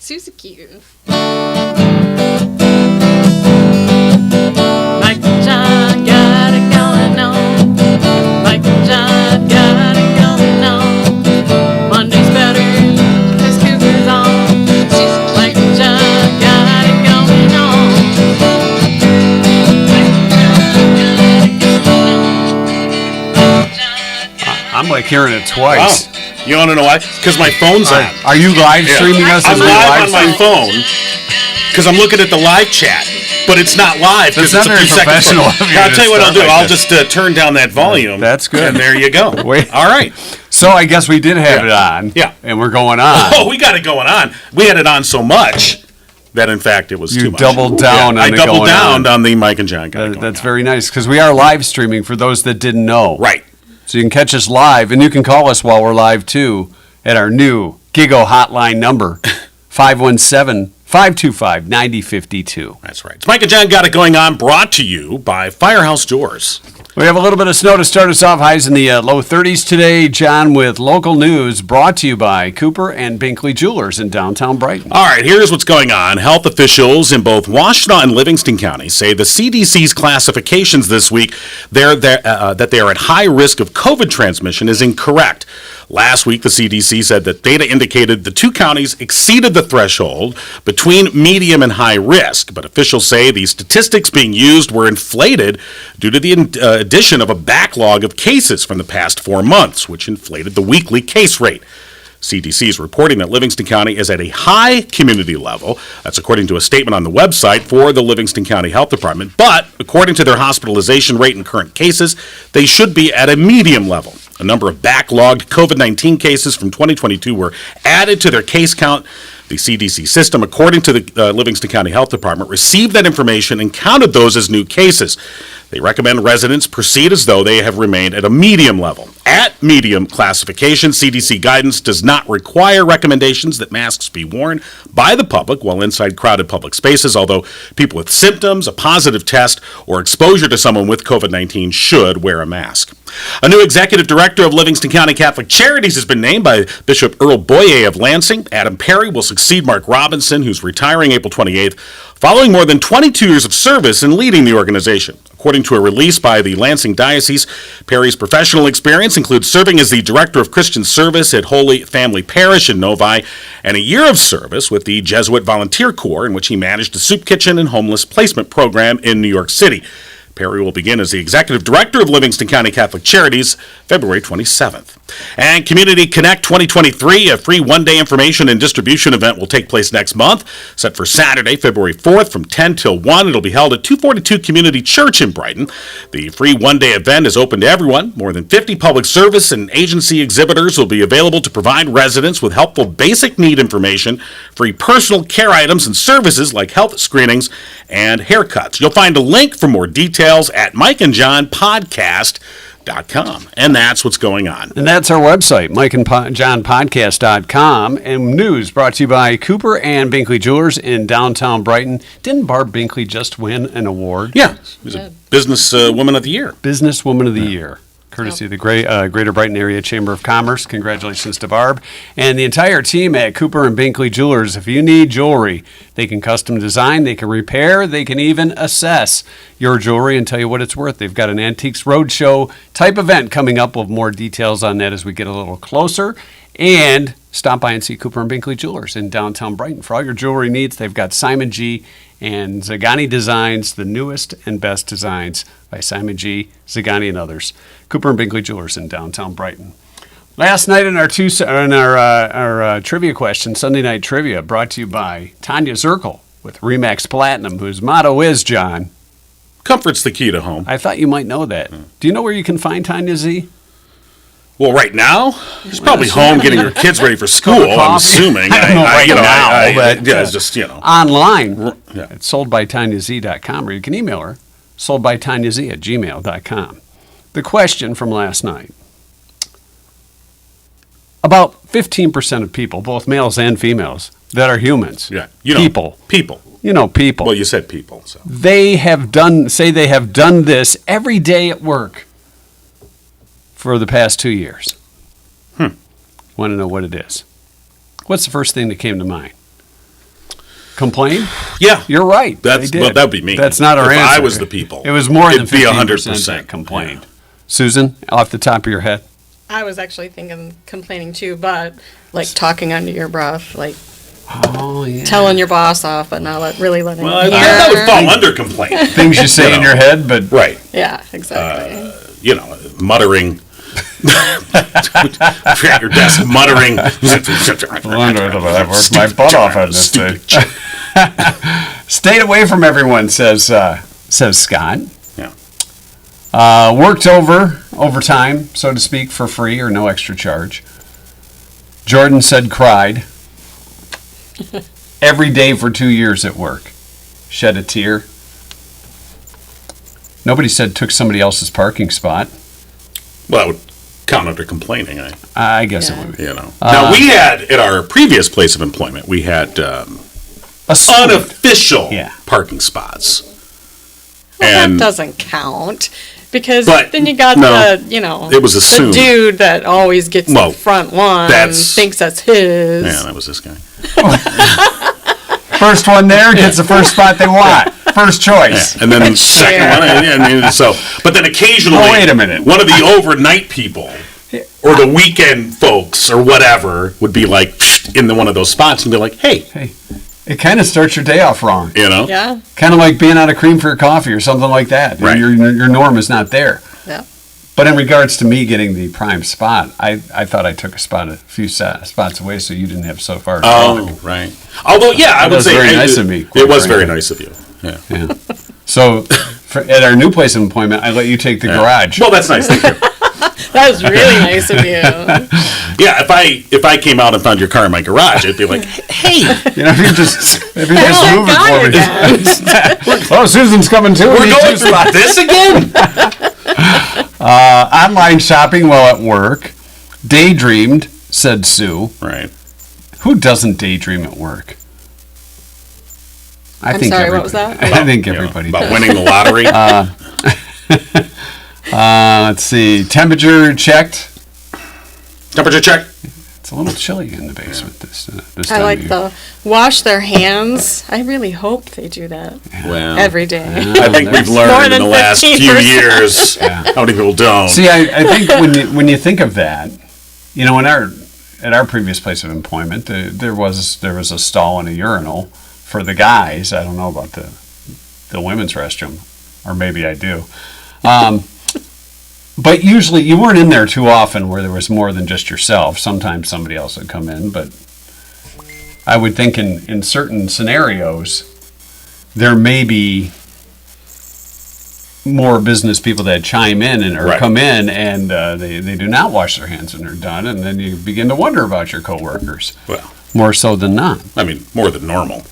Susie Q. Mike and John got it going on. Mike and John got it going on. Monday's better, cause Cougar's on. Mike and John got it going on. I'm like hearing it twice. Wow. You want to know why? Because my phone's on. Are you live streaming us? I'm live on my phone because I'm looking at the live chat, but it's not live because it's a few seconds. I'll tell you what I'll do. I'll just turn down that volume. That's good. And there you go. Wait. All right. So I guess we did have it on. Yeah. And we're going on. Oh, we got it going on. We had it on so much that, in fact, it was too much. You doubled down on I the doubled going down on. on the Mike and John. That's very nice because we are live streaming for those that didn't know. Right. So you can catch us live, and you can call us while we're live, too, at our new Gigo hotline number, 517-525-9052. That's right. It's Mike and John Got It Going On, brought to you by Firehouse Doors. We have a little bit of snow to start us off. Highs in the low 30s today. John with local news brought to you by Cooper and Binkley Jewelers in downtown Brighton. All right, here's what's going on. Health officials in both Washtenaw and Livingston counties say the CDC's classifications this week that they are at high risk of COVID transmission is incorrect. Last week, the CDC said that data indicated the two counties exceeded the threshold between medium and high risk, but officials say the statistics being used were inflated due to the addition of a backlog of cases from the past 4 months, which inflated the weekly case rate. CDC is reporting that Livingston County is at a high community level. That's according to a statement on the website for the Livingston County Health Department. But according to their hospitalization rate and current cases, they should be at a medium level. A number of backlogged COVID-19 cases from 2022 were added to their case count. The CDC system, according to the Livingston County Health Department, received that information and counted those as new cases. They recommend residents proceed as though they have remained at a medium level. At medium classification, CDC guidance does not require recommendations that masks be worn by the public while inside crowded public spaces, although people with symptoms, a positive test, or exposure to someone with COVID-19 should wear a mask. A new executive director of Livingston County Catholic Charities has been named by Bishop Earl Boyer of Lansing. Adam Perry will succeed Mark Robinson, who's retiring April 28th, following more than 22 years of service in leading the organization. According to a release by the Lansing Diocese, Perry's professional experience includes serving as the Director of Christian Service at Holy Family Parish in Novi and a year of service with the Jesuit Volunteer Corps, in which he managed a soup kitchen and homeless placement program in New York City. Perry will begin as the Executive Director of Livingston County Catholic Charities February 27th. And Community Connect 2023, a free one-day information and distribution event, will take place next month, set for Saturday, February 4th from 10 till 1. It'll be held at 242 Community Church in Brighton. The free one-day event is open to everyone. More than 50 public service and agency exhibitors will be available to provide residents with helpful basic need information, free personal care items and services like health screenings and haircuts. You'll find a link for more details at mikeandjohnpodcast.com. And that's what's going on. And that's our website, mikeandjohnpodcast.com. And news brought to you by Cooper and Binkley Jewelers in downtown Brighton. Didn't Barb Binkley just win an award? Yeah, she was a Business Woman of the Year. Business Woman of the Year. Courtesy of the Greater Brighton Area Chamber of Commerce. Congratulations to Barb. And the entire team at Cooper and Binkley Jewelers. If you need jewelry, they can custom design, they can repair, they can even assess your jewelry and tell you what it's worth. They've got an Antiques Roadshow type event coming up. We'll have more details on that as we get a little closer. And stop by and see Cooper and Binkley Jewelers in downtown Brighton. For all your jewelry needs, they've got Simon G. and Zagani Designs, the newest and best designs by Simon G., Zagani, and others. Cooper and Binkley Jewelers in downtown Brighton. Last night in our trivia question, Sunday Night Trivia, brought to you by Tanya Zirkle with Remax Platinum, whose motto is, John, comfort's the key to home. I thought you might know that. Do you know where you can find Tanya Z? Well, right now, she's probably home getting her kids ready for school, I'm assuming. I don't know right now, but it's just, online, it's soldbytanyaz.com, or you can email her, soldbytanyaz@gmail.com. The question from last night. About 15% of people, both males and females, that are humans, people. You know people. Well, you said people. So. They have done this every day at work for the past 2 years. Want to know what it is? What's the first thing that came to mind? complain? Yeah. You're right. That would be me. That's not our if answer. I was the people. It was more than it'd be 15% 100% that complained. Susan, off the top of your head? I was actually thinking complaining too, but like talking under your breath, like telling your boss off, but not really letting Well, him hear. that would fall under complaining. Things you say in your head, but Right. Yeah, exactly. Muttering. At your desk, muttering. I've worked my butt off on this thing. Stayed away from everyone, says Scott. Yeah. Worked overtime, so to speak, for free or no extra charge. Jordan said cried. Every day for 2 years at work. Shed a tear. Nobody said took somebody else's parking spot. Well, that would count under complaining, I guess it would be. Now, we had, at our previous place of employment, we had unofficial parking spots. Well, that doesn't count. Because But, then you got it was assumed. the dude that always gets the front one and thinks that's his. Yeah, that was this guy. First one there gets the first spot they want. First choice. Yeah. And then the second one. But then occasionally, wait a minute. One of the overnight people or the weekend folks or whatever would be like in one of those spots and be like, hey. It kind of starts your day off wrong. Yeah. Kind of like being out of cream for your coffee or something like that. Right. Your norm is not there. Yeah. But in regards to me getting the prime spot, I thought I took a few spots away so you didn't have so far to Oh, walk. right. Although, I would say very nice of me. It was very nice of you. Yeah. So at our new place of employment, I let you take the garage. Well, that's nice. Thank you. That was really nice of you. Yeah, if I came out and found your car in my garage, I'd be like, hey, if you just move it guy for me. again. Oh, Susan's coming too. we're going through this again? Online shopping while at work. Daydreamed, said Sue. Right. Who doesn't daydream at work? I'm sorry, what was that? I think everybody About does. winning the lottery. Let's see. Temperature checked. Temperature check. It's a little chilly in the basement this I time like of year. the wash their hands. I really hope they do that Well, every day. I think we've More learned in than the last few 15%. years how many people don't. See, I think when you think of that, at our previous place of employment, there was a stall and a urinal for the guys. I don't know about the women's restroom, or maybe I do. But usually you weren't in there too often where there was more than just yourself. Sometimes somebody else would come in, but I would think in certain scenarios there may be more business people that chime in or come in and they do not wash their hands when they're done, and then you begin to wonder about your coworkers. Well, more so than not. I mean, more than normal.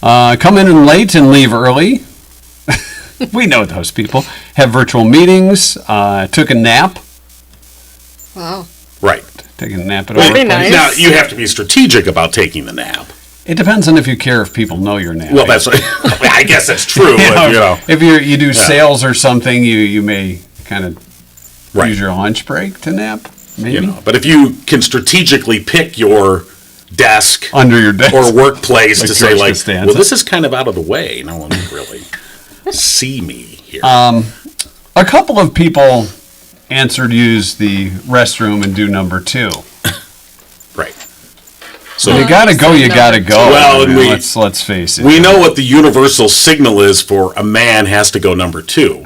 Come in late and leave early. We know those people. Have virtual meetings. Took a nap. Wow. Right. Taking a nap at That'd a be workplace. nice. Now, you have to be strategic about taking the nap. It depends on if you care if people know you're napping. Well, that's I guess that's true. If you do sales or something, you may kind of use your lunch break to nap, maybe. But if you can strategically pick your desk Under your desk. or workplace to say, George like, Costanza. well, this is kind of out of the way. No one can really see me here. A couple of people answered use the restroom and do number 2. Right. So You gotta go. Well, I mean, and let's face it. we know what the universal signal is for a man has to go number 2,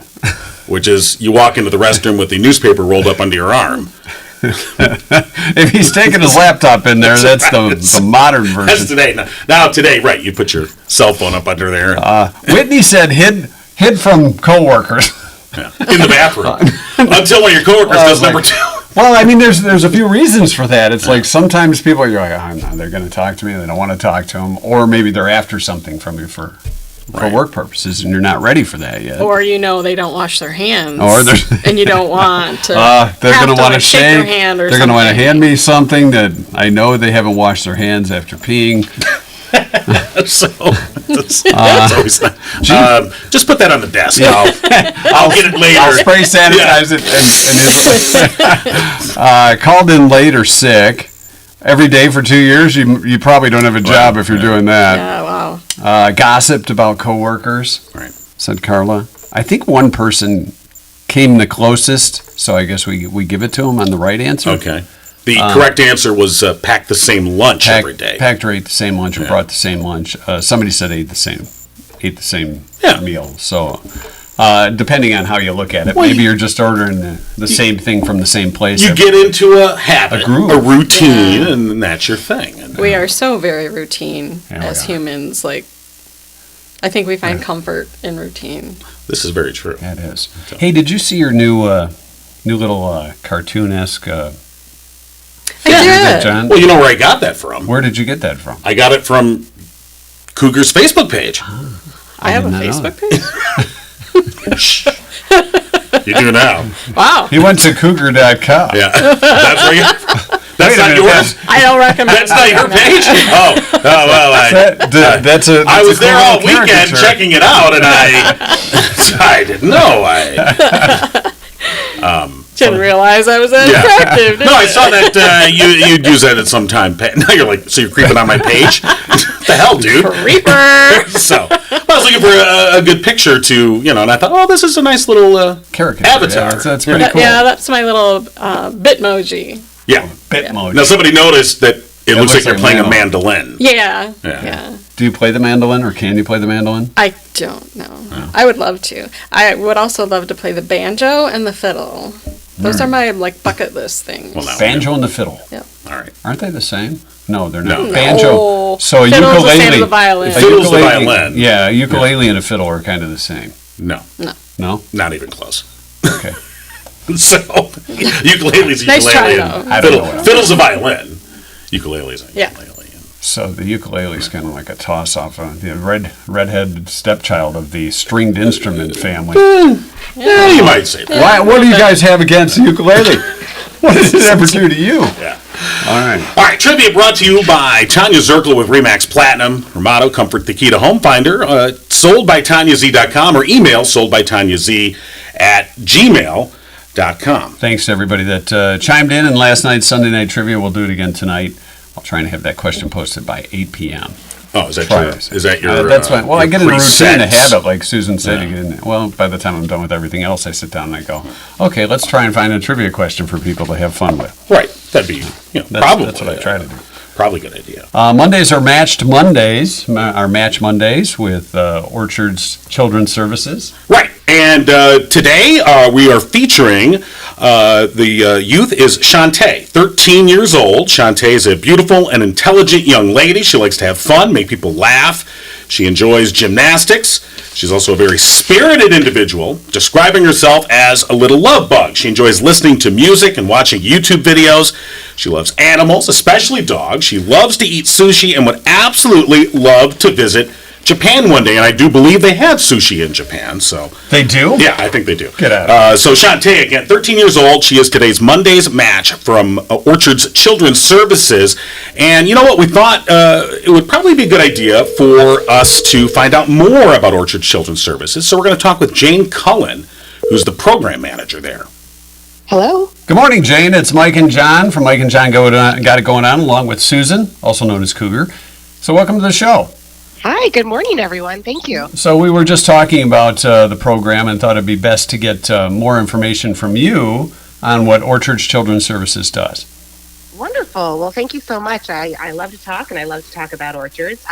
which is you walk into the restroom with the newspaper rolled up under your arm. If he's taking his laptop in there, that's the modern version. That's today. Now today, right, you put your cell phone up under there Whitney said hid from coworkers. in the bathroom until one of your coworkers does number 2. Well, I mean, there's a few reasons for that. It's like sometimes people you're like, oh, no, they're going to talk to me. They don't want to talk to them, or maybe they're after something from you for work purposes, and you're not ready for that yet. Or they don't wash their hands. Or and you don't want to. they're going to want to shake their hand or they're going to want to something. hand me something that I know they haven't washed their hands after peeing. So that's always just put that on the desk. I'll get it later. I'll spray sanitize it. And called in late or sick. every day for 2 years, you probably don't have a job if you're doing that. Yeah, wow. Gossiped about coworkers, Right. said Carla. I think one person came the closest, so I guess we give it to him on the right answer. Okay. The correct answer was pack the same lunch every day. Packed or ate the same lunch or brought the same lunch. Somebody said ate the same meal. So depending on how you look at it, Well, maybe you're just ordering the same thing from the same place. You get into a habit, A groove. a routine, and that's your thing. And, We are so very routine Yeah, we as are. humans. Like, I think we find comfort in routine. This is very true. That is. Hey, did you see your new little cartoon-esque I did. John? Well, you know where I got that from? Where did you get that from? I got it from Cougar's Facebook page. I have a did not know Facebook page. You do now. Wow. He went to cougar.com. Yeah. That's where you. That's Wait a not minute, yours. I don't recommend That's not your page. Oh well. That's a. I was that's a there cool all little weekend caricature. checking it out, and I didn't know. Didn't realize I was that attractive. No, I saw that you'd use that at some time. Now you're like, so you're creeping on my page? What the hell, dude? Creeper. So I was looking for a good picture to, and I thought, oh, this is a nice little Caricature. avatar. Yeah, that's pretty cool. Yeah, that's my little Bitmoji. Yeah. Bitmoji. Now somebody noticed that it looks like looks you're like playing a mandolin. mandolin. Yeah. Yeah. Yeah. Do you play the mandolin, or can you play the mandolin? I don't know. I would love to. I would also love to play the banjo and the fiddle. Those are my bucket list things. Well, now- Banjo and the fiddle. Yep. All right. Aren't they the same? No, they're not. No. Banjo. No. So a Fiddle's the ukulele. same as the violin. a Fiddle's the ukulele- violin. Yeah, a ukulele and a fiddle are kind of the same. No, No? not even close. Okay. So ukulele's a Nice try, ukulele. though. and I don't know what Fiddle's a violin. Ukulele's a Yeah. ukulele. So the ukulele is kind of like a toss-off. The redhead stepchild of the stringed instrument family. Yeah, you might say that. Why? What do you guys have against the ukulele? What did it ever do to you? Yeah. All right. All right, trivia brought to you by Tanya Zirkle with Remax Platinum. Her motto, comfort the key to home finder. Sold by TanyaZ.com or email soldbytanyaZ@gmail.com. Thanks to everybody that chimed in in last night's Sunday Night Trivia. We'll do it again tonight. I'll try and have that question posted by 8 p.m. Oh, is that Try your? it. Is that your? That's fine. Well, I your get in a routine, a presets? habit, like Susan said. You get in, well, by the time I'm done with everything else, I sit down and I go, okay, let's try and find a trivia question for people to have fun with. Right. That'd be probably That's what I try to do. Probably a good idea. Mondays are matched Mondays, our Match Mondays with Orchard's Children's Services. Right. And today we are featuring the youth is Shantae, 13 years old. Shantae is a beautiful and intelligent young lady. She likes to have fun, make people laugh. She enjoys gymnastics. She's also a very spirited individual, describing herself as a little love bug. She enjoys listening to music and watching YouTube videos. She loves animals, especially dogs. She loves to eat sushi and would absolutely love to visit Japan one day, and I do believe they have sushi in Japan, so... They do? Yeah, I think they do. Get out. So Shantae, again, 13 years old. She is today's Monday's match from Orchard's Children's Services. And you know what? We thought it would probably be a good idea for us to find out more about Orchard's Children's Services. So we're going to talk with Jane Cullen, who's the program manager there. Hello. Good morning, Jane. It's Mike and John from Mike and John Got It Going On, along with Susan, also known as Cougar. So welcome to the show. Hi, good morning, everyone. Thank you. So we were just talking about the program and thought it'd be best to get more information from you on what Orchard's Children's Services does. Wonderful. Well, thank you so much. I love to talk, and I love to talk about orchards.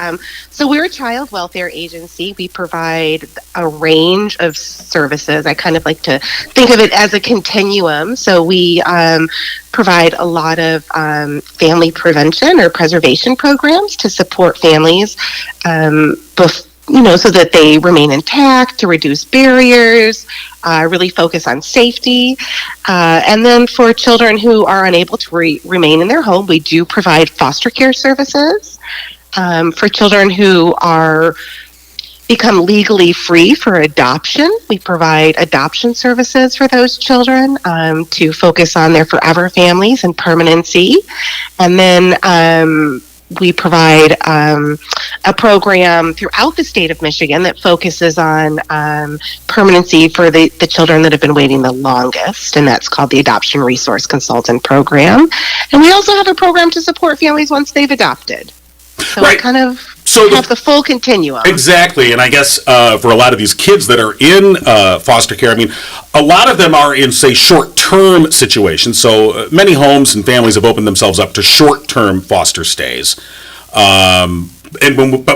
So we're a child welfare agency. We provide a range of services. I kind of like to think of it as a continuum. So we provide a lot of family prevention or preservation programs to support families so that they remain intact, to reduce barriers, really focus on safety. And then for children who are unable to remain in their home, we do provide foster care services. For children who are become legally free for adoption, we provide adoption services for those children to focus on their forever families and permanency. And then we provide a program throughout the state of Michigan that focuses on permanency for the children that have been waiting the longest, and that's called the Adoption Resource Consultant Program. And we also have a program to support families once they've adopted. So Right. we kind of So have the full continuum. Exactly, and I guess for a lot of these kids that are in foster care, I mean, a lot of them are in, say, short-term situations. So many homes and families have opened themselves up to short-term foster stays. But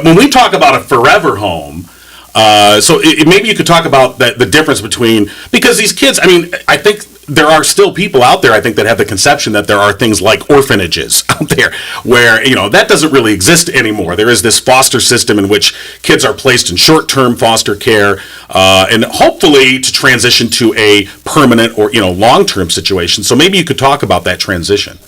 when we talk about a forever home, maybe you could talk about the difference between, because these kids, I mean, I think there are still people out there, I think, that have the conception that there are things like orphanages out there where, that doesn't really exist anymore. There is this foster system in which kids are placed in short-term foster care and hopefully to transition to a permanent or, long-term situation. So maybe you could talk about that transition.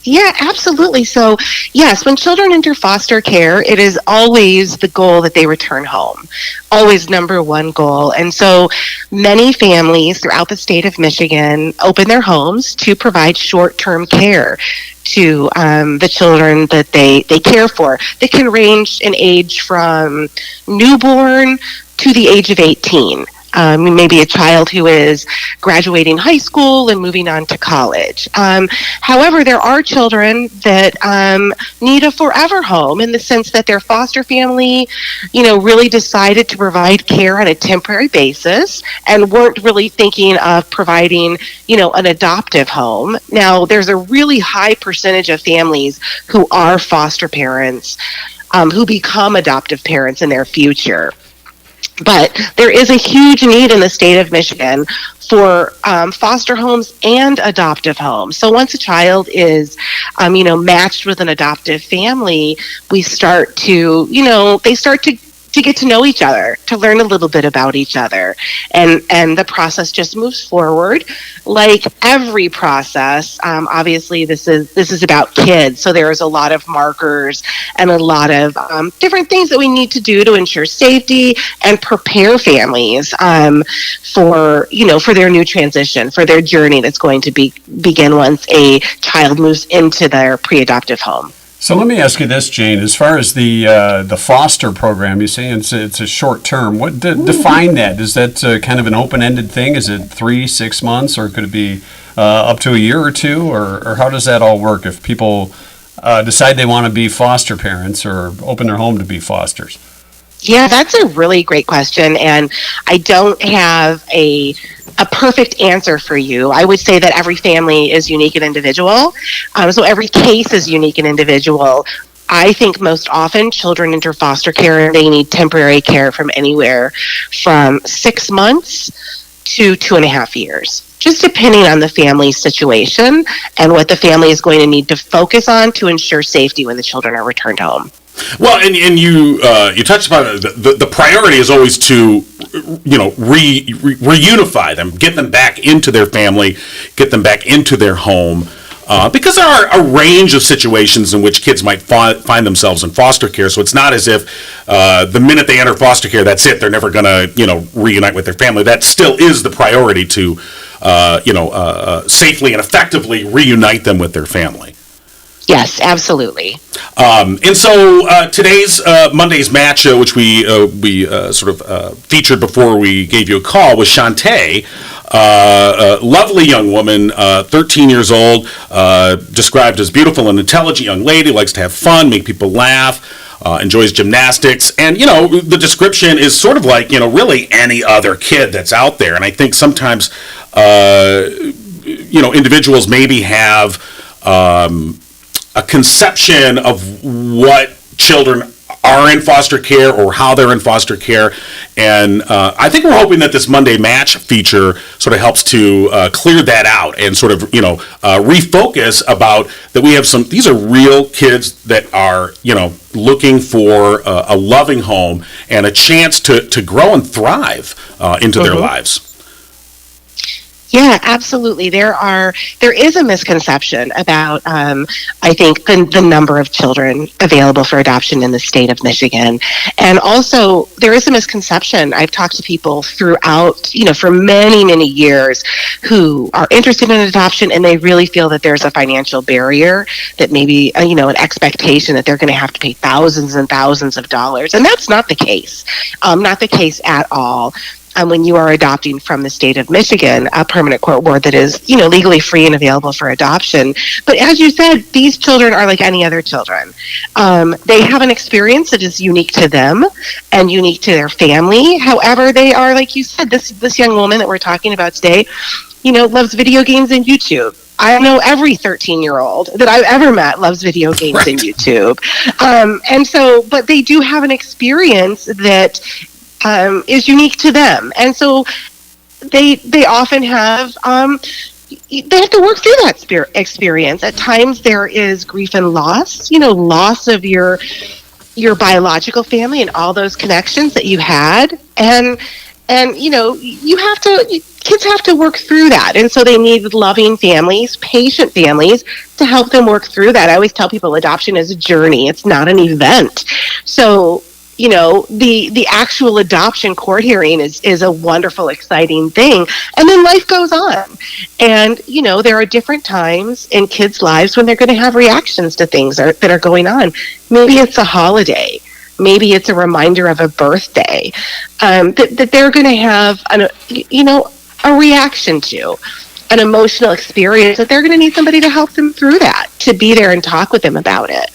Yeah, absolutely. So, yes, when children enter foster care, it is always the goal that they return home. Always number one goal. And so many families throughout the state of Michigan open their homes to provide short-term care to the children that they care for. They can range in age from newborn to the age of 18. Maybe a child who is graduating high school and moving on to college. However, there are children that need a forever home in the sense that their foster family, really decided to provide care on a temporary basis and weren't really thinking of providing, an adoptive home. Now, there's a really high percentage of families who are foster parents who become adoptive parents in their future. But there is a huge need in the state of Michigan for foster homes and adoptive homes. So once a child is, matched with an adoptive family, we start to, they start to get to know each other, to learn a little bit about each other. And the process just moves forward. Like every process, obviously this is about kids. So there's a lot of markers and a lot of different things that we need to do to ensure safety and prepare families for their new transition, for their journey that's going to begin once a child moves into their pre-adoptive home. So let me ask you this, Jane. As far as the foster program, you say it's a short term. What define that? Is that kind of an open-ended thing? Is it 3-6 months, or could it be up to a year or two, or how does that all work if people decide they want to be foster parents or open their home to be fosters? Yeah, that's a really great question, and I don't have a perfect answer for you. I would say that every family is unique and individual, so every case is unique and individual. I think most often children enter foster care and they need temporary care from anywhere from 6 months to 2.5 years, just depending on the family's situation and what the family is going to need to focus on to ensure safety when the children are returned home. Well, and you touched upon it. The priority is always to reunify them, get them back into their family, get them back into their home, because there are a range of situations in which kids might find themselves in foster care. So it's not as if the minute they enter foster care, that's it. They're never going to reunite with their family. That still is the priority to safely and effectively reunite them with their family. Yes, absolutely. And so today's Monday's match, which we featured before we gave you a call, was Shantae, a lovely young woman, 13 years old, described as beautiful and intelligent young lady, likes to have fun, make people laugh, enjoys gymnastics, and the description is sort of like really any other kid that's out there. And I think sometimes individuals maybe have a conception of what children are in foster care or how they're in foster care. And I think we're hoping that this Monday Match feature sort of helps to clear that out and sort of, refocus about that we have these are real kids that are, looking for a loving home and a chance to grow and thrive into their lives. Yeah, absolutely. There is a misconception about, I think, the number of children available for adoption in the state of Michigan. And also, there is a misconception. I've talked to people throughout, for many, many years who are interested in adoption, and they really feel that there's a financial barrier, that maybe, an expectation that they're going to have to pay thousands and thousands of dollars. And that's not the case. Not the case at all. When you are adopting from the state of Michigan, a permanent court ward that is, legally free and available for adoption. But as you said, these children are like any other children. They have an experience that is unique to them and unique to their family. However, they are, like you said, this young woman that we're talking about today, loves video games and YouTube. I know every 13-year-old that I've ever met loves video games and YouTube. But they do have an experience that is unique to them, and so they often have they have to work through that experience. At times there is grief and loss, loss of your biological family and all those connections that you had, and kids have to work through that, and so they need loving families, patient families, to help them work through that. I always tell people adoption is a journey; it's not an event. So the actual adoption court hearing is a wonderful, exciting thing. And then life goes on. And, there are different times in kids' lives when they're going to have reactions to things that are going on. Maybe it's a holiday. Maybe it's a reminder of a birthday that they're going to have, a reaction to. An emotional experience that they're going to need somebody to help them through that, to be there and talk with them about it.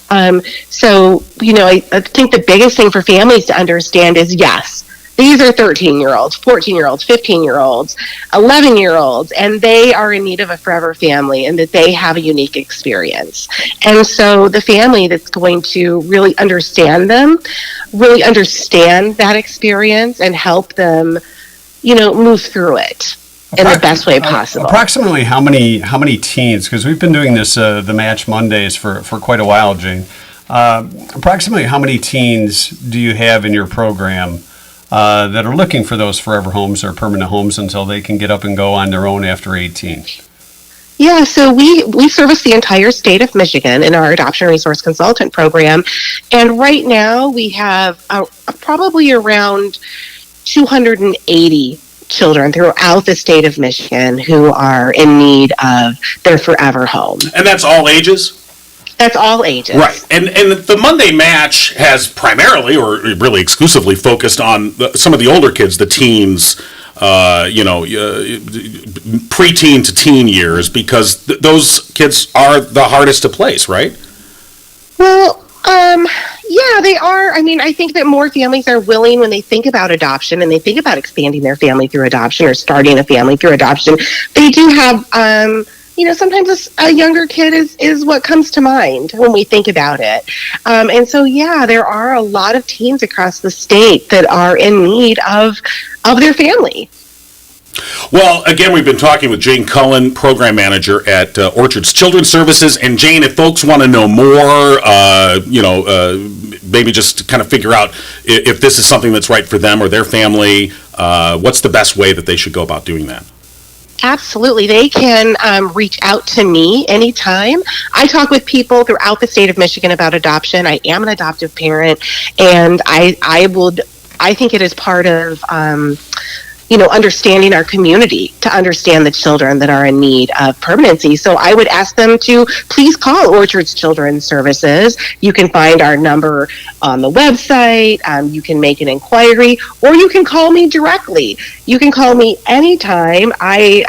I think the biggest thing for families to understand is, yes, these are 13-year-olds, 14-year-olds, 15-year-olds, 11-year-olds, and they are in need of a forever family, and that they have a unique experience. And so the family that's going to really understand them, really understand that experience, and help them, move through it in the best way possible. Approximately how many teens, because we've been doing this, the Match Mondays for quite a while, Jane. Approximately how many teens do you have in your program that are looking for those forever homes or permanent homes until they can get up and go on their own after 18? Yeah, so we service the entire state of Michigan in our Adoption Resource Consultant program. And right now we have probably around 280 children throughout the state of Michigan who are in need of their forever home. And that's all ages? That's all ages. Right. And the Monday Match has primarily, or really exclusively, focused on some of the older kids, the teens, preteen to teen years, because those kids are the hardest to place, right? Well, yeah, they are. I mean, I think that more families are willing, when they think about adoption and they think about expanding their family through adoption or starting a family through adoption, they do have, sometimes a younger kid is what comes to mind when we think about it. And so, yeah, there are a lot of teens across the state that are in need of their family. Well, again, we've been talking with Jane Cullen, Program Manager at Orchards Children's Services. And Jane, if folks want to know more, maybe just to kind of figure out if this is something that's right for them or their family, what's the best way that they should go about doing that? Absolutely. They can reach out to me anytime. I talk with people throughout the state of Michigan about adoption. I am an adoptive parent, and I think it is part of understanding our community to understand the children that are in need of permanency. So I would ask them to please call Orchards Children's Services. You can find our number on the website. You can make an inquiry, or you can call me directly. You can call me anytime. I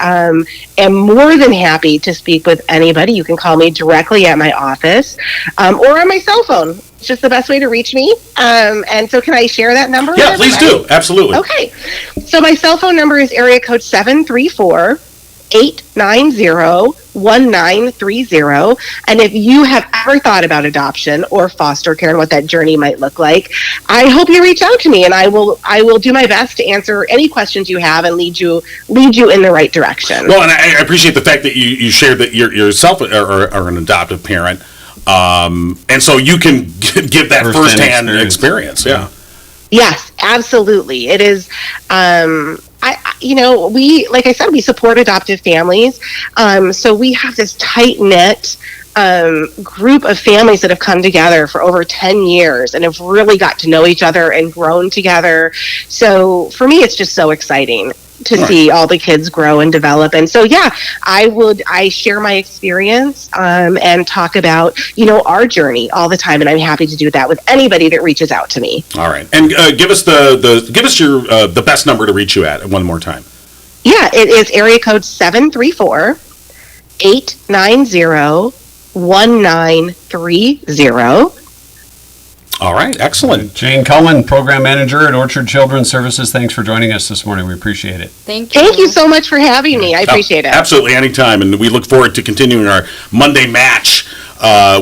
am more than happy to speak with anybody. You can call me directly at my office or on my cell phone. It's just the best way to reach me. And so can I share that number? Yeah, please do. Absolutely. Okay. So my cell phone number is area code 734-890-1930. And if you have ever thought about adoption or foster care and what that journey might look like, I hope you reach out to me, and I will do my best to answer any questions you have and lead you in the right direction. Well, and I appreciate the fact that you shared that you yourself are an adoptive parent. And so you can give that firsthand experience. Yeah. Yes, absolutely. It is. I like I said, we support adoptive families. So we have this tight knit group of families that have come together for over 10 years and have really got to know each other and grown together. So for me, it's just so exciting to see all the kids grow and develop. And so, I share my experience and talk about, our journey all the time. And I'm happy to do that with anybody that reaches out to me. All right. And give us your the best number to reach you at one more time. Yeah, it is area code 734-890-1930. All right, excellent. Jane Cullen, Program Manager at Orchard Children's Services, thanks for joining us this morning. We appreciate it. Thank you. Thank you so much for having me. I appreciate it. Absolutely, anytime. And we look forward to continuing our Monday match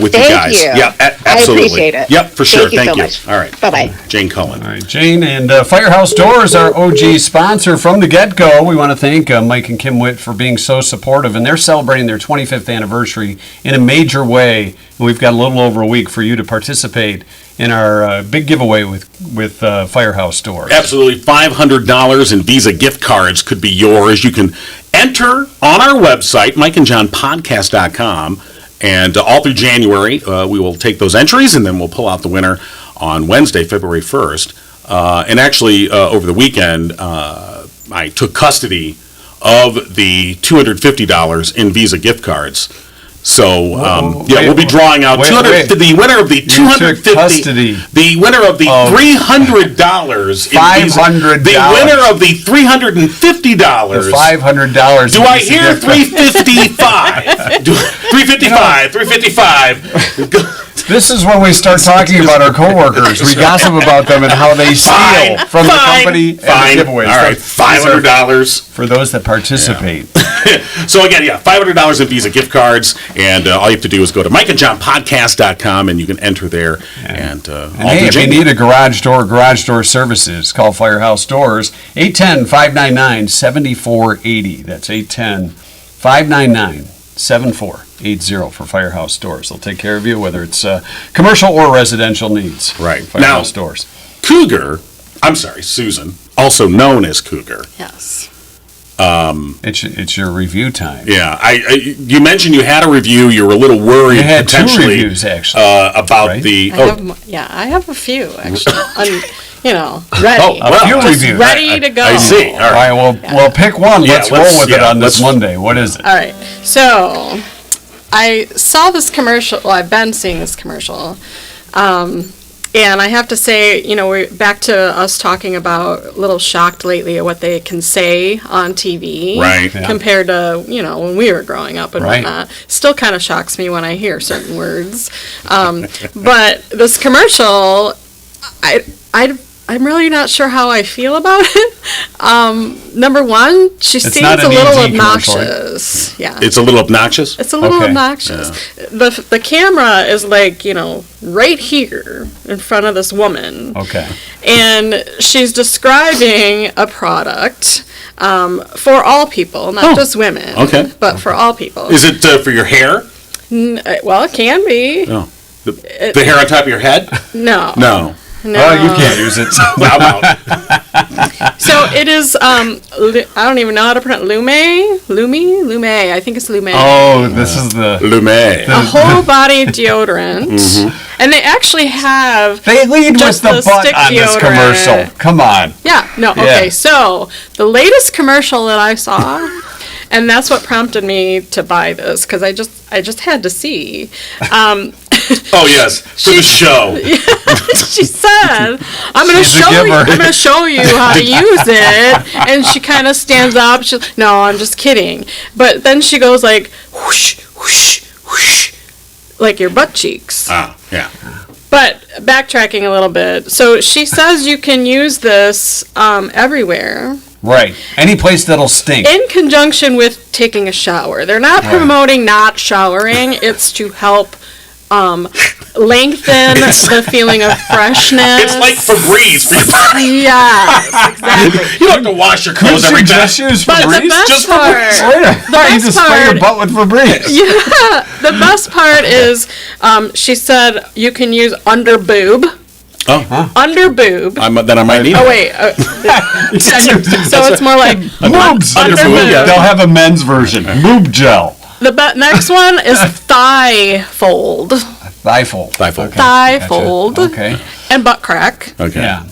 with you guys. Thank you. Yeah, absolutely. I appreciate it. Yep, for sure. Thank you so you. much. All right. Bye-bye. Jane Cullen. All right, Jane, and Firehouse Doors, our OG sponsor from the get-go. We want to thank Mike and Kim Witt for being so supportive, and they're celebrating their 25th anniversary in a major way. And we've got a little over a week for you to participate in our big giveaway with Firehouse Doors. Absolutely. $500 in Visa gift cards could be yours. You can enter on our website, mikeandjohnpodcast.com, and all through January, we will take those entries, and then we'll pull out the winner on Wednesday, February 1st. And actually, over the weekend, I took custody of the $250 in Visa gift cards. So, we'll be drawing out the winner of the $250, the winner of the $300, $500, the winner of the $350, $500. Do I hear 355? 355. This is when we start talking about our coworkers. We gossip about them and how they steal from the company and the giveaways. All right, $500 for those that participate. So again, $500 in Visa gift cards, and all you have to do is go to mikeandjohnpodcast.com, and you can enter there. And hey, if you need a garage door services, call Firehouse Doors, 810-599-7480. That's 810-599-7480 for Firehouse Doors. They'll take care of you, whether it's commercial or residential needs. Right. Firehouse Doors. Susan, also known as Cougar. Yes. It's your review time. Yeah, you mentioned you had a review. You were a little worried. You had potentially 2 reviews actually about right? I have a few actually. Ready. A few reviews. Ready to go. I see. All right. Well, pick one. Let's roll with it on this Monday. What is it? All right. So, I saw this commercial. Well, I've been seeing this commercial. And I have to say, we're back to us talking about a little shocked lately at what they can say on TV. Right. Compared to, when we were growing up and whatnot. Still kind of shocks me when I hear certain words. But this commercial, I'm really not sure how I feel about it. Number one, she seems a little obnoxious. Right? Yeah. It's a little obnoxious? It's a little obnoxious. Yeah. The camera is right here in front of this woman. Okay. And she's describing a product for all people, not just women. Okay. But for all people. Is it for your hair? Well, it can be. No. The hair on top of your head? No. No. No. Oh, you can't use it. So it is, I don't even know how to pronounce Lume? I think it's Lume. Oh, this is the Lume. A whole body deodorant. Mm-hmm. And they actually have They lead with the butt on this deodorant. commercial. Come on. Yeah, no, okay. So the latest commercial that I saw, and that's what prompted me to buy this, because I just had to see. Oh yes, for the show. She said, "I'm going to show you how to use it." And she kind of stands up. No, I'm just kidding. But then she goes like, whoosh, whoosh, whoosh, like your butt cheeks. Ah, yeah. But backtracking a little bit, so she says you can use this everywhere. Right. Any place that'll stink. In conjunction with taking a shower. They're not promoting not showering. It's to help lengthen the feeling of freshness. It's like Febreze. Yes, exactly. You don't have to wash your clothes every time. Just use But Febreze? the best Just part, you just spray your butt with Febreze. Yeah, the best part is she said you can use under boob. under boob. Then I might need Oh it. wait, so it's more like Boobs. under boob, boob. yeah. They'll have a men's version. Boob gel. The next one is thigh fold, Thigh fold. Thigh fold. thigh Gotcha. fold, Okay. and butt crack. Okay. Yeah.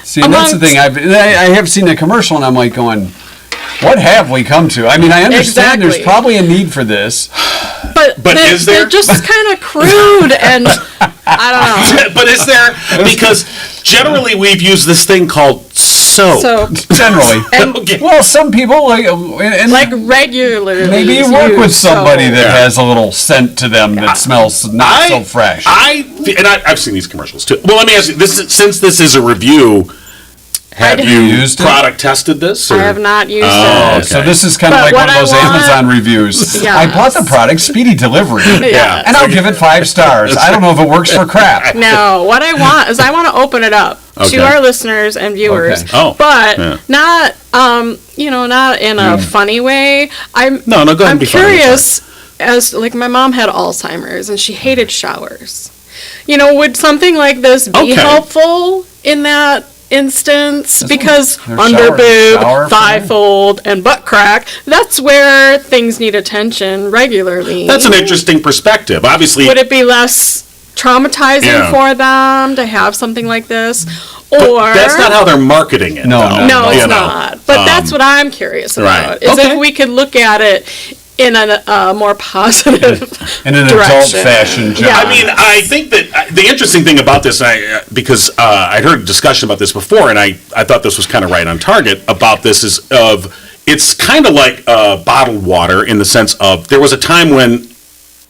See, and that's the thing. I have seen the commercial, and I'm like going, what have we come to? I mean, I understand there's Exactly. probably a need for this. But is there? They're just kind of crude, and I don't know. But is there, because generally we've used this thing called soap. So Generally. Okay. Well, some people like regularly. maybe you work with use somebody soap. that has a little scent to them that smells not so fresh. I've seen these commercials too. Well, let me ask you, since this is a review, have you used it? product tested this? I or- have not used Oh, it. okay. So this is kind of But like one what of those I want- Amazon reviews. Yes. I bought the product, speedy delivery. Yeah. And I'll give it 5 stars. I don't know if it works for crap. No, what I want is I want to open it up Okay. to our listeners and viewers, Okay. Oh, but yeah. not not in a funny way. No, go ahead I'm and be funny, curious, as like my mom had Alzheimer's and she hated showers. Would something like this be Okay. helpful in that instance? Because There's under shower boob, for thigh that? fold, and butt crack, that's where things need attention regularly. That's an interesting perspective. Obviously, Would it be less traumatizing Yeah. for them to have something like this? but Or that's not how they're marketing it. No, though. no, it's You know. not. But that's what I'm curious about. right. Is Okay. if we could look at it in a more positive In an adult direction. fashion, John. Yeah. I mean, I think that the interesting thing about this, because I'd heard a discussion about this before, and I thought this was kind of right on target about this, it's kind of like bottled water in the sense of there was a time when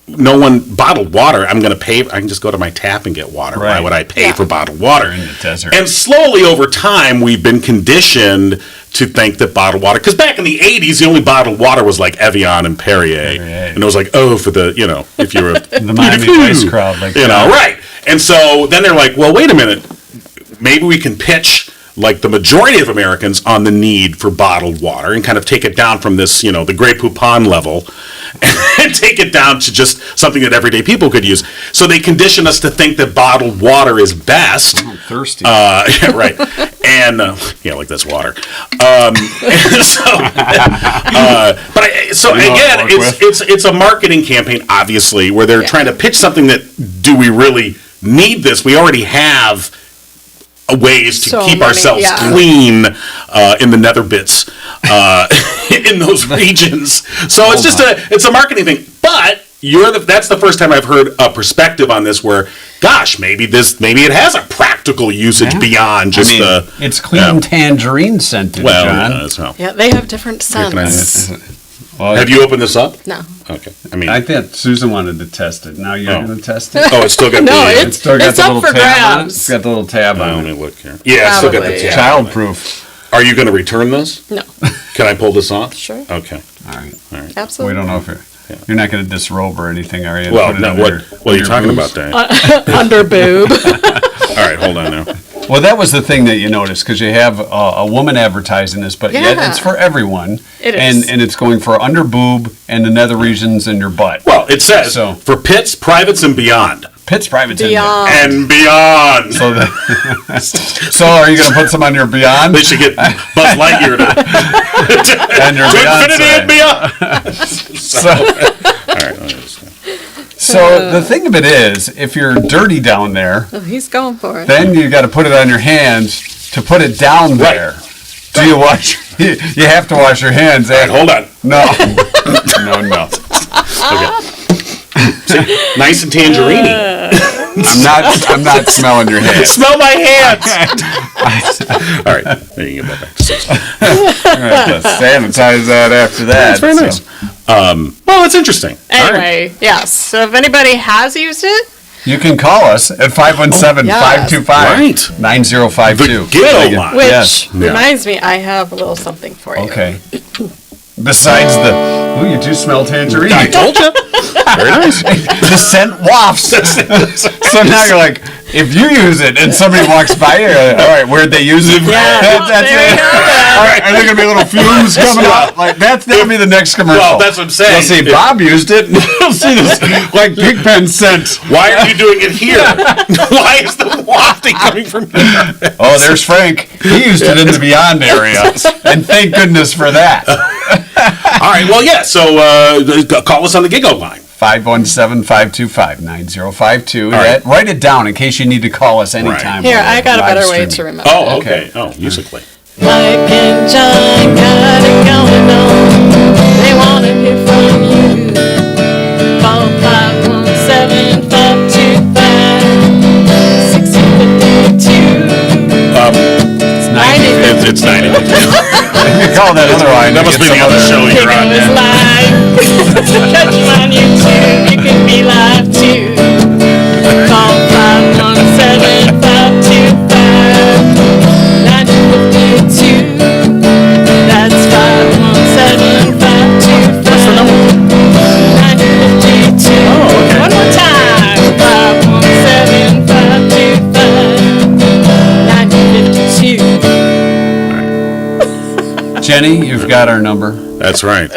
no one bottled water. I can just go to my tap and get water. Why Right. would I pay Yeah. for bottled water? in the desert. And slowly over time, we've been conditioned to think that bottled water, because back in the 80s, the only bottled water was like Evian and Perrier. And it was like, for the, if you're a... the Miami Vice crowd, like right. And so then they're like, well, wait a minute. Maybe we can pitch like the majority of Americans on the need for bottled water and kind of take it down from this, the Grey Poupon level and take it down to just something that everyday people could use. So they condition us to think that bottled water is best. I'm thirsty. Yeah, right. And like that's water. So again, it's a marketing campaign, obviously, where they're trying to pitch something that, do we really need this? We already have ways to So keep many, ourselves yeah. clean in the nether bits in those regions. So it's a marketing thing. But that's the first time I've heard a perspective on this where, gosh, maybe it has a practical usage beyond just it's clean tangerine scented, John. that's how. Yeah, they have different scents. Well, Have you opened this up? No. Okay. I thought Susan wanted to test it. Now you're going to test it? Oh, it's still got No, the... it's Still got the up little for tab on it? grabs. It's got the little tab Let on me it. look here. Yeah, it's still got the Probably. tab. Childproof. Are you going to return this? No. Can I pull this off? Sure. Okay. All right. Absolutely. We don't know if you're not going to disrobe or anything, are you? Well, Put it no, under what are you your talking boobs? about, Dave? Under boob. All right, hold on now. Well, that was the thing that you noticed, because you have a woman advertising this, but yet Yeah. it's for everyone. It is. And it's going for under boob and the nether regions in your butt. Well, it says So- for pits, privates, and beyond. Pits, privates, Beyond. And beyond. So, so are you going to put some on your beyond? They should get Buzz Lightyear to And your infinity and Beyonce. beyond. So, All right, let me just- so the thing of it is, if you're dirty down there, Oh, he's going for it. then you got to put it on your hands to put it down there. Do you wash? You have to wash your hands. All right, hold on. No, no. Okay. See, nice and tangerine. I'm not smelling your hands. Smell my hands. All right, there you can get that back to Susan. I have to sanitize that after that. That's very nice. Well, it's interesting. All right. Anyway, yes. So if anybody has used it, You can call us at 517-525-9052. The Ghetto line. which Yes. Yeah. reminds me, I have a little something for you. Okay. Besides you do smell tangerine. I told you. Very nice. The scent wafts. So now you're like, if you use it and somebody walks by you, all right, where'd they use it? That's there it. you go. All right, are there going to be little fumes coming out? Like that'll be the next commercial. Well, that's what I'm saying. You'll see Bob used it. You'll see this like Pigpen scent. Why are you doing it here? Why is the wafting coming from here? Oh, there's Frank. He used it in the Beyond area, and thank goodness for that. All right, well, yeah, so call us on the Giggle line. 517-525-9052. right. Write it down in case you need to call us anytime. Here, while I got a live better way streaming. to remember. Oh, okay. Oh, musically. Mike and John got it going on. They want to hear from you. Call 517-525-1652. It's 90. You call that other line. That must be the other show you're on. It's live. Catch you on YouTube. You can be live too. Call 517-525-9052. That's 517-525-9052. Oh, okay. One more time. 517-525-9052. Jenny, you've got our number. That's right.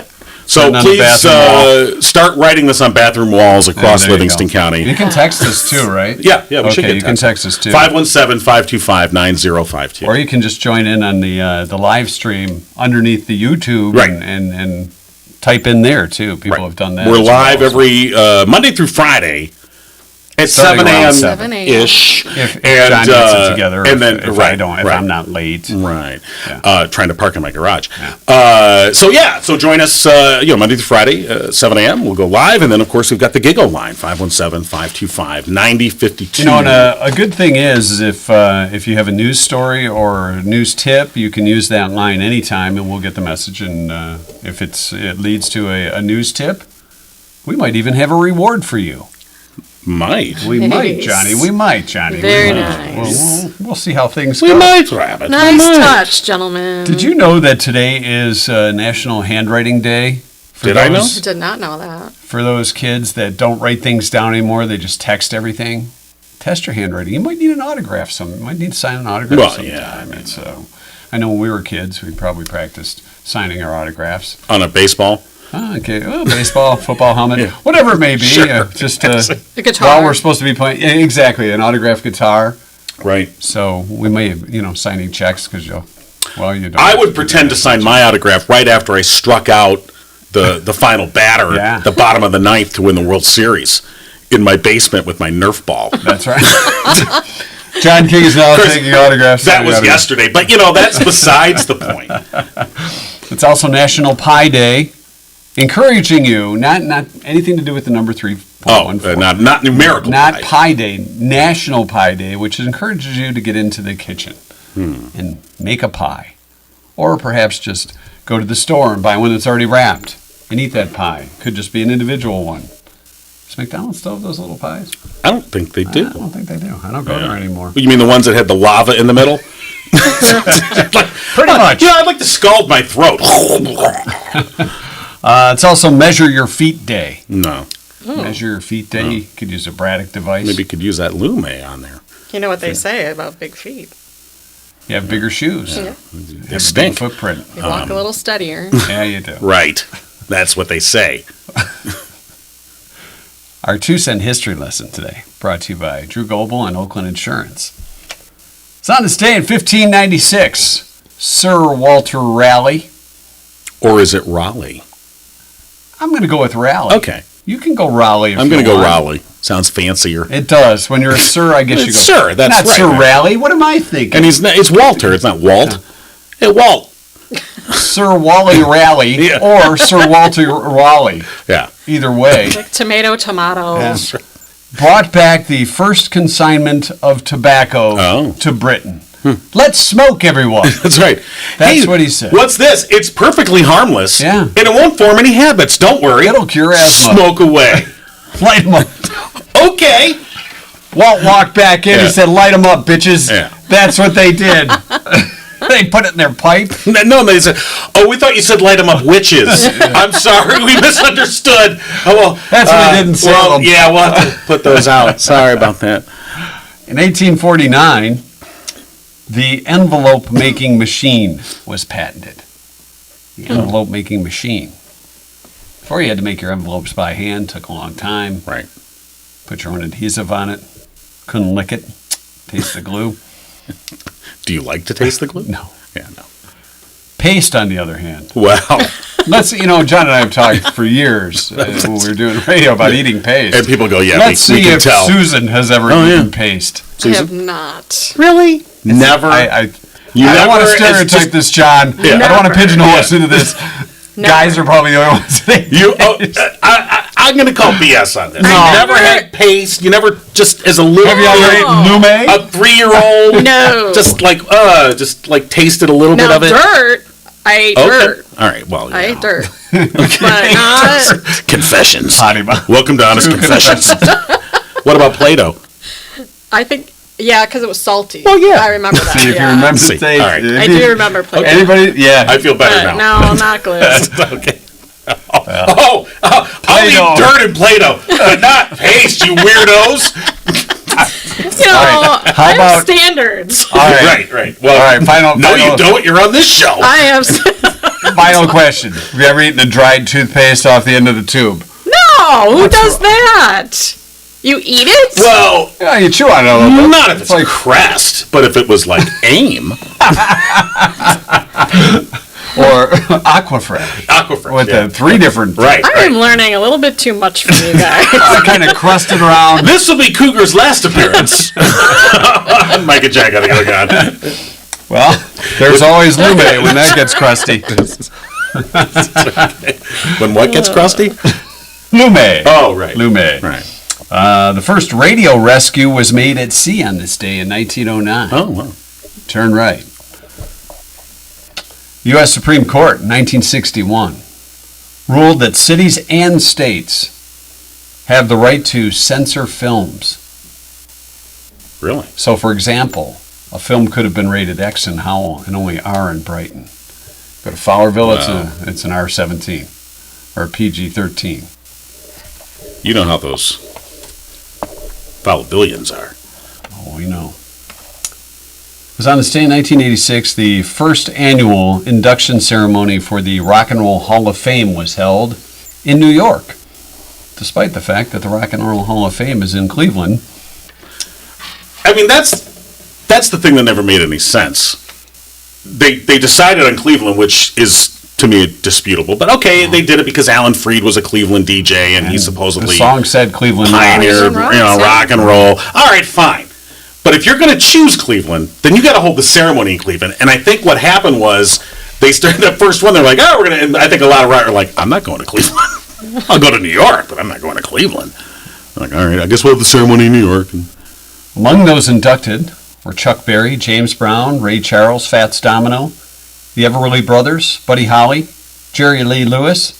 So Putting on the please bathroom start writing this on bathroom walls across There you Livingston go. County. You can text us too, right? Yeah, we should Okay, get you can text us too. 517-525-9052. Or you can just join in on the live stream underneath the YouTube Right. and type in there too. People have done that. We're as well, live so. every Monday through Friday at Starting 7 around a.m. 7 a.m. ish. If John gets it together, and then if right, I don't, if right. I'm not late. Right. Yeah. Trying to park in my garage. So join us, Monday through Friday, 7 a.m. We'll go live. And then, of course, we've got the Giggle line, 517-525-9052. You know, and a good thing is if you have a news story or a news tip, you can use that line anytime, and we'll get the message. And if it leads to a news tip, we might even have a reward for you. Might. We might, Nice. Johnny. We might, Johnny. Very We might. nice. We'll see how things We go. might, Rabbit. Nice touch, gentlemen. Did you know that today is National Handwriting Day? For Did I know? I did not know that. For those kids that don't write things down anymore, they just text everything. Test your handwriting. You might need an autograph. You might need to sign an autograph Well, sometime. yeah, I mean- I know when we were kids, we probably practiced signing our autographs. On a baseball? Oh, okay. Well, baseball, football helmet, whatever it may be. Sure. Just The guitar. while we're supposed to be playing. Yeah, exactly, an autographed guitar. Right. So we may, signing checks because you don't. I would pretend to sign my autograph right after I struck out the final batter Yeah. at the bottom of the ninth to win the World Series in my basement with my Nerf ball. That's right. John King is now taking autographs. That was yesterday, but that's besides the point. It's also National Pie Day, encouraging you, not anything to do with the number 3.14. Not numerical. Not pie. Pie Day, National Pie Day, which encourages you to get into the kitchen and make a pie. Or perhaps just go to the store and buy one that's already wrapped and eat that pie. Could just be an individual one. Does McDonald's still have those little pies? I don't think they do. I don't think they do. I don't go there anymore. You mean the ones that had the lava in the middle? Pretty much. Yeah, I'd like to scald my throat. It's also Measure Your Feet Day. No. Measure Your Feet Day. You could use a Braddock device. Maybe you could use that Lume on there. You know what they say about big feet. You have bigger shoes. Yeah. They stink. Footprint. You walk a little steadier. Yeah, you do. Right. That's what they say. Our 2-cent history lesson today, brought to you by Drew Goebel and Oakland Insurance. It's on this day in 1596, Sir Walter Raleigh. Or is it Raleigh? I'm going to go with Raleigh. Okay. You can go Raleigh if I'm going you to go want. Raleigh. Sounds fancier. It does. When you're a Sir, I guess you go. Sir, that's not right. Sir Raleigh. What am I thinking? And it's Walter. It's not Walt. Hey, Walt. Sir Wally Raleigh Yeah. or Sir Walter Raleigh. Yeah. Either way. Like tomato. Yeah. Brought back the first consignment of tobacco to Britain. Let's smoke, everyone. That's right. That's what he said. What's this? It's perfectly harmless. Yeah. And it won't form any habits. Don't worry. It'll cure asthma. Smoke away. Light 'em up. Okay. Walt walked back in. Yeah. He said, "Light 'em up, bitches." Yeah. That's what they did. They put it in their pipe. No, they said, "Oh, we thought you said light them up witches." I'm sorry, we misunderstood. Oh, well, That's what they did in Salem. Well, yeah, we'll have to put those out. Sorry about that. In 1849, the envelope making machine was patented. The envelope making machine. Before you had to make your envelopes by hand, took a long time. Right. Put your own adhesive on it. Couldn't lick it. Taste the glue. Do you like to taste the glue? No. Yeah, no. Paste, on the other hand. Well, John and I have talked for years when we were doing radio about eating paste. and people go, yeah, Let's we see can if tell. Susan has ever eaten paste. I have not. Really? Never? I don't never want to as stereotype just- this, John. Yeah. I don't want to Never. pigeonhole Yeah. us into this. Never. Guys are probably the only ones that I'm going to call BS on this. No. You never had paste. You never, just as a little Have you ever kid, eaten Lume? a 3-year-old, No. just like tasted a little bit Now, of it. dirt. I ate Okay. dirt. All right. Well, I you ate know. dirt. But not. Confessions. Potty mouth. Welcome to Honest Confessions. What about Play-Doh? I think, yeah, because it was salty. Well, yeah. I remember that. See if you yeah. remember See, the taste. all right. I do remember playing. Anybody? Yeah. I feel better But now. no, not glue. Okay. I'll Play-Doh. eat dirt and Play-Doh, but not paste, you weirdos. You know, right. How I have about- standards. All right. Right. Well, All right. Final. no, you don't. You're on this show. I have. Final question. Have you ever eaten a dried toothpaste off the end of the tube? No, who does that? You eat it? Well, Yeah, you chew on it a little bit. not if it's like Crest, but if it was like AIM, Or Aquafresh. Aquafresh. With yeah. the 3 different. Right. I am learning a little bit too much from you guys. Kind of crusted around. This will be Cougar's last appearance. Mike and Jack gotta go again. Well, there's always Lume when that gets crusty. When what gets crusty? Lume. Oh, right. Lume. Right. The first radio rescue was made at sea on this day in 1909. Oh, well. Turn right. U.S. Supreme Court, 1961, ruled that cities and states have the right to censor films. Really? So, for example, a film could have been rated X in Howell and only R in Brighton. But at Fowlerville, it's an R17 or a PG-13. You know how those Fowlervillians are. Oh, we know. It was on this day in 1986, the first annual induction ceremony for the Rock and Roll Hall of Fame was held in New York, despite the fact that the Rock and Roll Hall of Fame is in Cleveland. I mean, that's the thing that never made any sense. They decided on Cleveland, which is, to me, disputable. But okay, they did it because Alan Freed was a Cleveland DJ, and he The supposedly song said Cleveland Rock. pioneered, Rock, rock and roll. All right, fine. But if you're going to choose Cleveland, then you got to hold the ceremony in Cleveland. And I think what happened was they started that first one. They're like, oh, we're going to. And I think a lot of rockers are like, I'm not going to Cleveland. I'll go to New York, but I'm not going to Cleveland. I'm like, all right, I guess we'll have the ceremony in New York. And Among those inducted were Chuck Berry, James Brown, Ray Charles, Fats Domino, the Everly Brothers, Buddy Holly, Jerry Lee Lewis,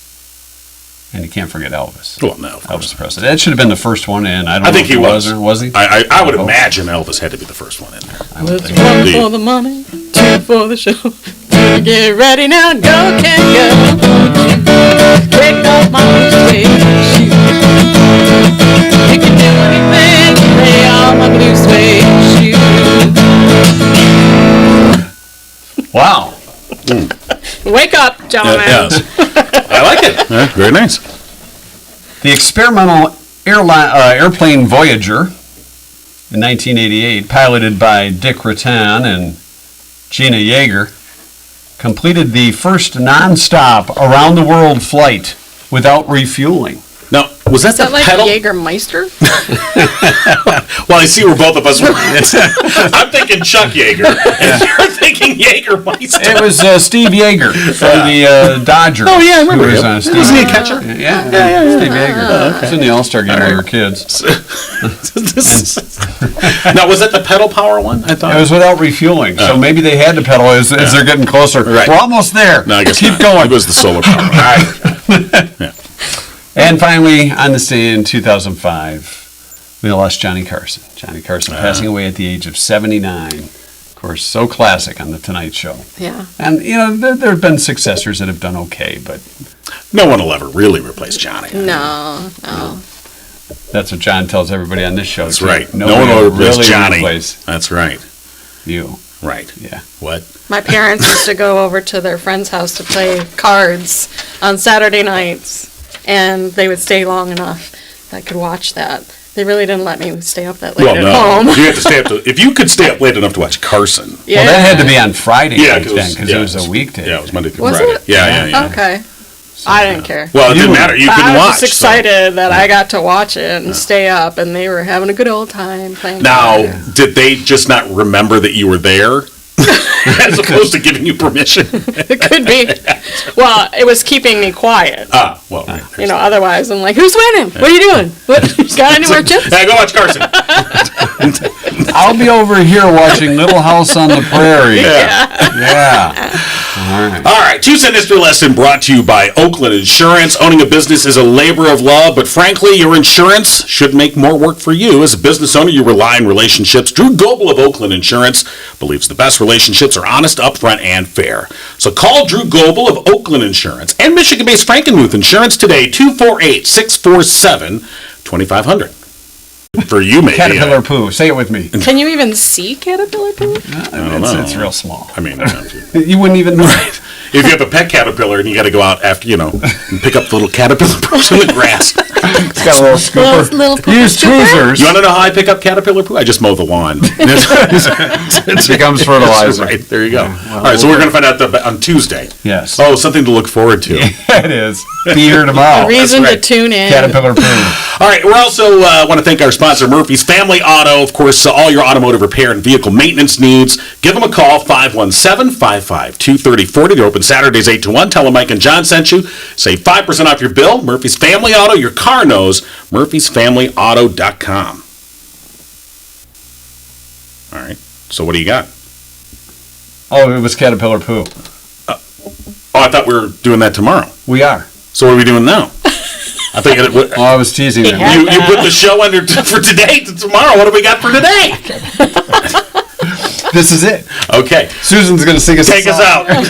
and you can't forget Elvis. well, no, of course. Elvis Presley. That should have been the first one, and I don't know I think if he he was. or was he? I would Oh. imagine Elvis had to be the first one in there. Let's one for the money, 2 for the show. Get ready now, go, can go. Kick off my suede shoes. You can do anything, lay on my blue suede shoes. Wow. Wake up, gentlemen. Yes. I like it. Very nice. The experimental airplane Voyager in 1988, piloted by Dick Rattan and Gina Yeager, completed the first non-stop around-the-world flight without refueling. Now, was that Is that the like pedal? Jägermeister? Well, I see where both of us were. I'm thinking Chuck Yeager, and you're thinking Jägermeister. It was Steve Yeager from the Dodgers. Oh, yeah, I remember who was, him. Steve, Wasn't he a catcher? Yeah, Steve Yeager. He was in the All-Star game when we were kids. Now, was that the pedal power one? I thought It was without refueling, so maybe they had to pedal as they're getting closer. Right. We're almost there. No, I guess Keep not. going. It was the solar power. All right. And finally, on this day in 2005, we lost Johnny Carson. Johnny Carson passing away at the age of 79. Of course, so classic on The Tonight Show. Yeah. And, you know, there have been successors that have done okay, but No one will ever really replace Johnny. No. That's what John tells everybody on this show. That's too. right. No Nobody one will will replace really Johnny. replace That's right. you. Right. Yeah. What? My parents used to go over to their friend's house to play cards on Saturday nights, and they would stay long enough that I could watch that. They really didn't let me stay up that late Well, at no. home. You have to stay up if you could stay up late enough to watch Carson. Yeah. Well, that had to be on Friday Yeah, night then, because it was a weekday. Yeah, it was Monday through Was Friday. it? Yeah. Okay. I didn't care. Well, it You didn't would- matter. You I couldn't was watch. just excited that I got to watch it and stay up, and they were having a good old time playing. Now, cards. did they just not remember that you were there? As opposed to giving you permission? It could be. Well, it was keeping me quiet. Well, right. You know, otherwise I'm like, who's winning? What are you doing? What? Got any more chips? Yeah, go watch Carson. I'll be over here watching Little House on the Prairie. Yeah. All right. All right, Tuesday History Lesson brought to you by Oakland Insurance. Owning a business is a labor of love, but frankly, your insurance should make more work for you. As a business owner, you rely on relationships. Drew Goebel of Oakland Insurance believes the best relationships are honest, upfront, and fair. So call Drew Goebel of Oakland Insurance and Michigan-based Frankenmuth Insurance today, 248-647-2500. For you, maybe. Caterpillar poo. Say it with me. Can you even see caterpillar poo? It's real small. I mean, You wouldn't even know it. if you have a pet caterpillar and you got to go out after, and pick up the little caterpillar poops in the grass. It's got a little scooper. Little poo Use scooper? tweezers. You want to know how I pick up caterpillar poo? I just mow the lawn. It becomes fertilizer. Right, there you go. All right, so we're going to find out on Tuesday. Yes. Oh, something to look forward to. It is. Be here tomorrow. Reason right. to tune in. Caterpillar poo. All right, we also want to thank our sponsor, Murphy's Family Auto. Of course, all your automotive repair and vehicle maintenance needs. Give them a call, 517-552-3040. They're open Saturdays 8 to 1. Tell them Mike and John sent you. Save 5% off your bill. Murphy's Family Auto. Your car knows. Murphy'sFamilyAuto.com. All right, so what do you got? Oh, it was caterpillar poo. Oh, I thought we were doing that tomorrow. We are. So what are we doing now? I think Oh, I was teasing them. Yeah. you put the show under for today to tomorrow. What do we got for today? This is it. Okay, Susan's going to sing us a take us song. out.